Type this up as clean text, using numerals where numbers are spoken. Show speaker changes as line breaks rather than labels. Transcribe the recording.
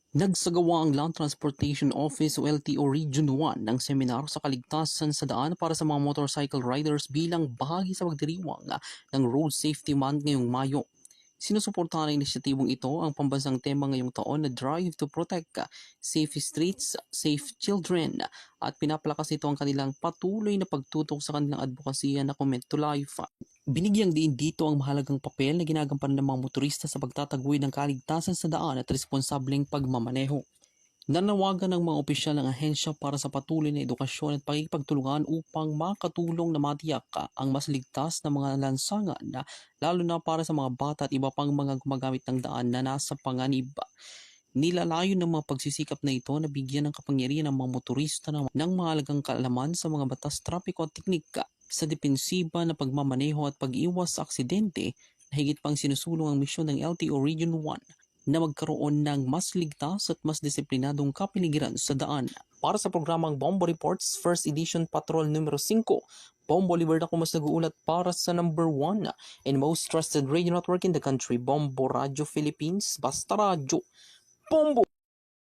Nagsagawa ang Land Transportation Office o LTO Region 1 ng seminar sa kaligtasan sa daan para sa mga motorcycle riders bilang bahagi sa pagdiriwang ng Road Safety Month ngayong Mayo. Sinusuportahan ng inisyatibong ito ang pambansang tema ngayong taon na Drive to Protect Safe Streets, Safe Children at pinapalakas nito ang kanilang patuloy na pagtutok sa kanilang advokasya na Commit to Life. Binigyang diin dito ang mahalagang papel na ginagampanan ng mga motorista sa pagtataguyod ng kaligtasan sa daan at responsableng pagmamaneho. Nanawagan ng mga opisyal ng ahensya para sa patuloy na edukasyon at pakikipagtulungan upang makatulong na matiyak ang mas ligtas na mga lansangan lalo na para sa mga bata at iba pang mga gumagamit ng daan na nasa panganib. Nilalayo ng mga pagsisikap na ito na bigyan ng kapangyarihan ng mga motorista ng mahalagang kaalaman sa mga batas trapiko at teknika sa depensiba na pagmamaneho at pag-iwas sa aksidente na higit pang sinusulong ang misyon ng LTO Region 1 na magkaroon ng mas ligtas at mas disiplinadong kapaligiran sa daan. Para sa programang Bombo Reports First Edition Patrol numero 5, Bombo Oliver ako mas nag-uulat para sa number 1 and most trusted radio network in the country, Bombo Radio Philippines, Basta Radio. Bombo!